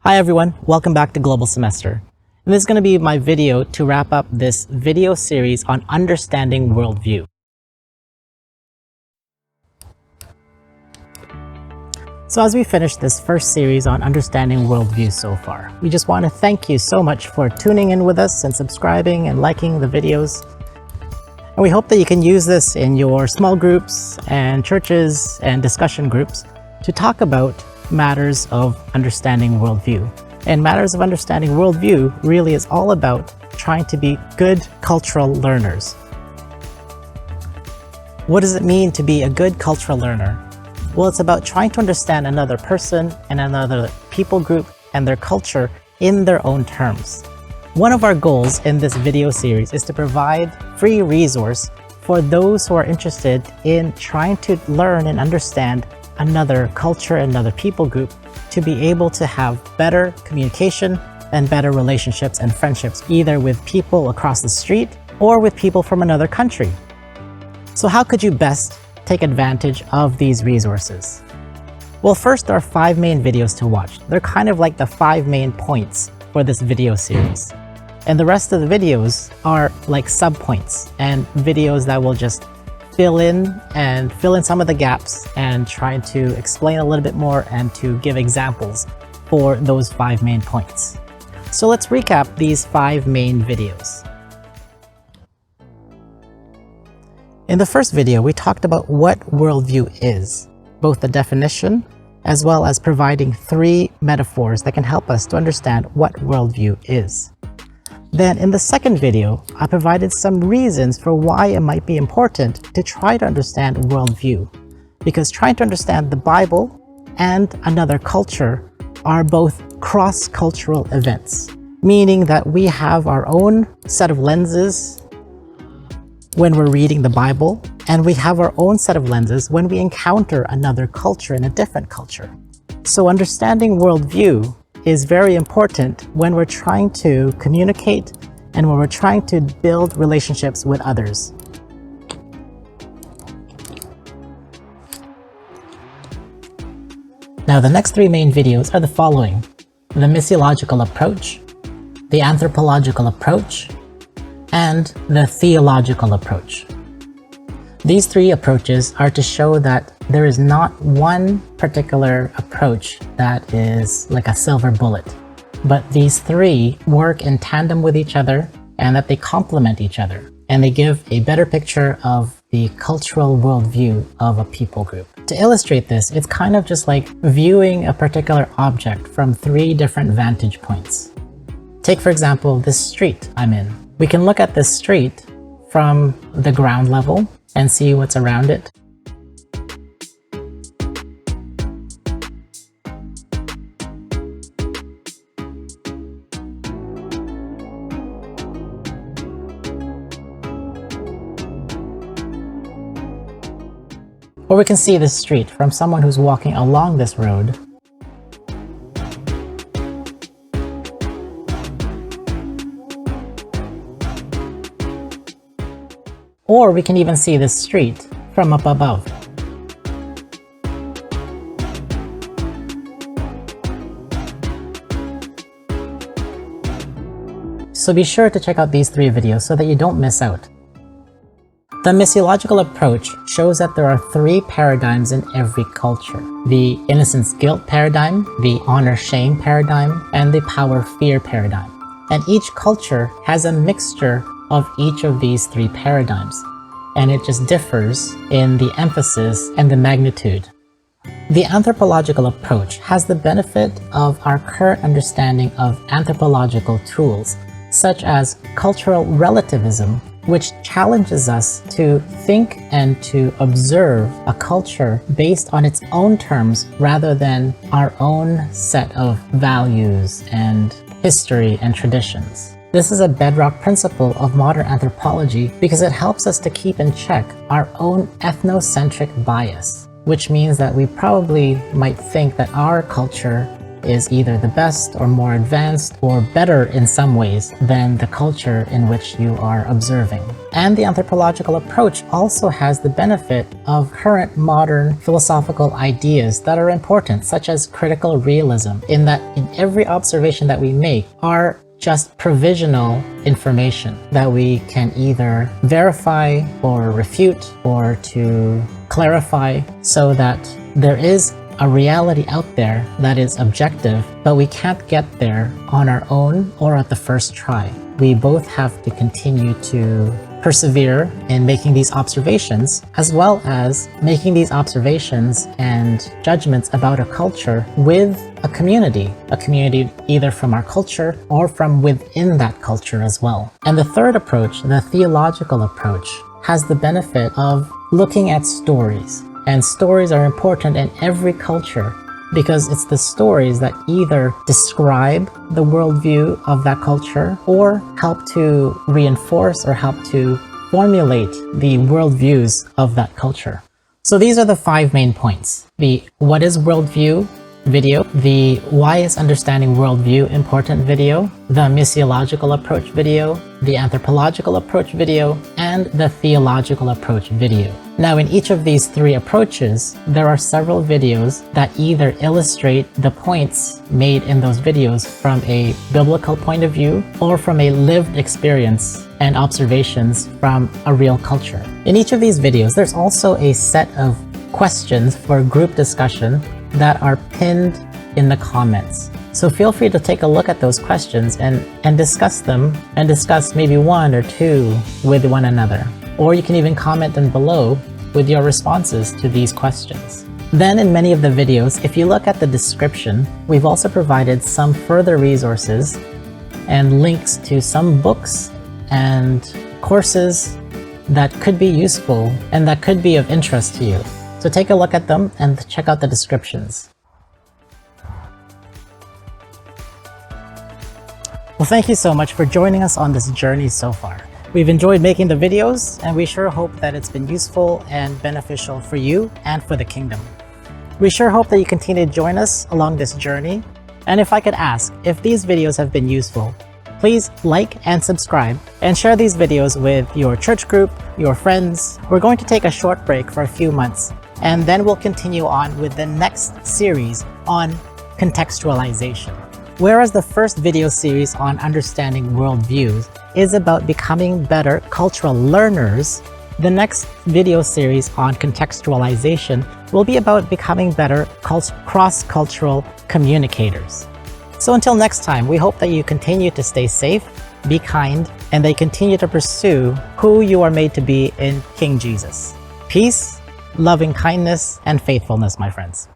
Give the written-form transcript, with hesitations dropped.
Hi everyone, welcome back to Global Semester. And this is going to be my video to wrap up this video series on understanding worldview. So as we finish this first series on understanding worldview so far, we just want to thank you so much for tuning in with us and subscribing and liking the videos. And we hope that you can use this in your small groups and churches and discussion groups to talk about matters of understanding worldview. And matters of understanding worldview really is all about trying to be good cultural learners. What does it mean to be a good cultural learner? Well, it's about trying to understand another person and another people group and their culture in their own terms. One of our goals in this video series is to provide free resource for those who are interested in trying to learn and understand another culture, another people group, to be able to have better communication and better relationships and friendships, either with people across the street or with people from another country. So how could you best take advantage of these resources? Well, first, there are 5 main videos to watch. They're kind of like the 5 main points for this video series. And the rest of the videos are like sub-points and videos that will just fill in some of the gaps and try to explain a little bit more and to give examples for those 5 main points. So let's recap these 5 main videos. In the first video, we talked about what worldview is, both the definition as well as providing 3 metaphors that can help us to understand what worldview is. Then in the second video, I provided some reasons for why it might be important to try to understand worldview, because trying to understand the Bible and another culture are both cross-cultural events, meaning that we have our own set of lenses when we're reading the Bible, and we have our own set of lenses when we encounter another culture in a different culture. So understanding worldview is very important when we're trying to communicate and when we're trying to build relationships with others. Now, the next 3 main videos are the following: the missiological approach, the anthropological approach, and the theological approach. These 3 approaches are to show that there is not one particular approach that is like a silver bullet, but these 3 work in tandem with each other and that they complement each other, and they give a better picture of the cultural worldview of a people group. To illustrate this, it's kind of just like viewing a particular object from 3 different vantage points. Take, for example, this street I'm in. We can look at this street from the ground level and see what's around it. Or we can see this street from someone who's walking along this road. Or we can even see this street from up above. So be sure to check out these 3 videos so that you don't miss out. The missiological approach shows that there are 3 paradigms in every culture: the innocence-guilt paradigm, the honor-shame paradigm, and the power-fear paradigm. And each culture has a mixture of each of these 3 paradigms, and it just differs in the emphasis and the magnitude. The anthropological approach has the benefit of our current understanding of anthropological tools, such as cultural relativism, which challenges us to think and to observe a culture based on its own terms rather than our own set of values and history and traditions. This is a bedrock principle of modern anthropology because it helps us to keep in check our own ethnocentric bias, which means that we probably might think that our culture is either the best or more advanced or better in some ways than the culture in which you are observing. And the anthropological approach also has the benefit of current modern philosophical ideas that are important, such as critical realism, in that in every observation that we make are just provisional information that we can either verify or refute or to clarify, so that there is a reality out there that is objective, but we can't get there on our own or at the first try. We both have to continue to persevere in making these observations, as well as making these observations and judgments about a culture with a community either from our culture or from within that culture as well. And the third approach, the theological approach, has the benefit of looking at stories. And stories are important in every culture because it's the stories that either describe the worldview of that culture or help to reinforce or help to formulate the worldviews of that culture. So these are the 5 main points: the what is worldview video, the why is understanding worldview important video, the missiological approach video, the anthropological approach video, and the theological approach video. Now, in each of these 3 approaches, there are several videos that either illustrate the points made in those videos from a biblical point of view or from a lived experience and observations from a real culture. In each of these videos, there's also a set of questions for group discussion that are pinned in the comments. So feel free to take a look at those questions and discuss them, and discuss maybe 1 or 2 with one another. Or you can even comment them below with your responses to these questions. Then in many of the videos, if you look at the description, we've also provided some further resources and links to some books and courses that could be useful and that could be of interest to you. So take a look at them and check out the descriptions. Well, thank you so much for joining us on this journey so far. We've enjoyed making the videos, and we sure hope that it's been useful and beneficial for you and for the kingdom. We sure hope that you continue to join us along this journey. And if I could ask, if these videos have been useful, please like and subscribe and share these videos with your church group, your friends. We're going to take a short break for a few months, and then we'll continue on with the next series on contextualization. Whereas the first video series on understanding worldviews is about becoming better cultural learners, the next video series on contextualization will be about becoming better cross-cultural communicators. So until next time, we hope that you continue to stay safe, be kind, and they continue to pursue who you are made to be in King Jesus. Peace, loving kindness, and faithfulness, my friends.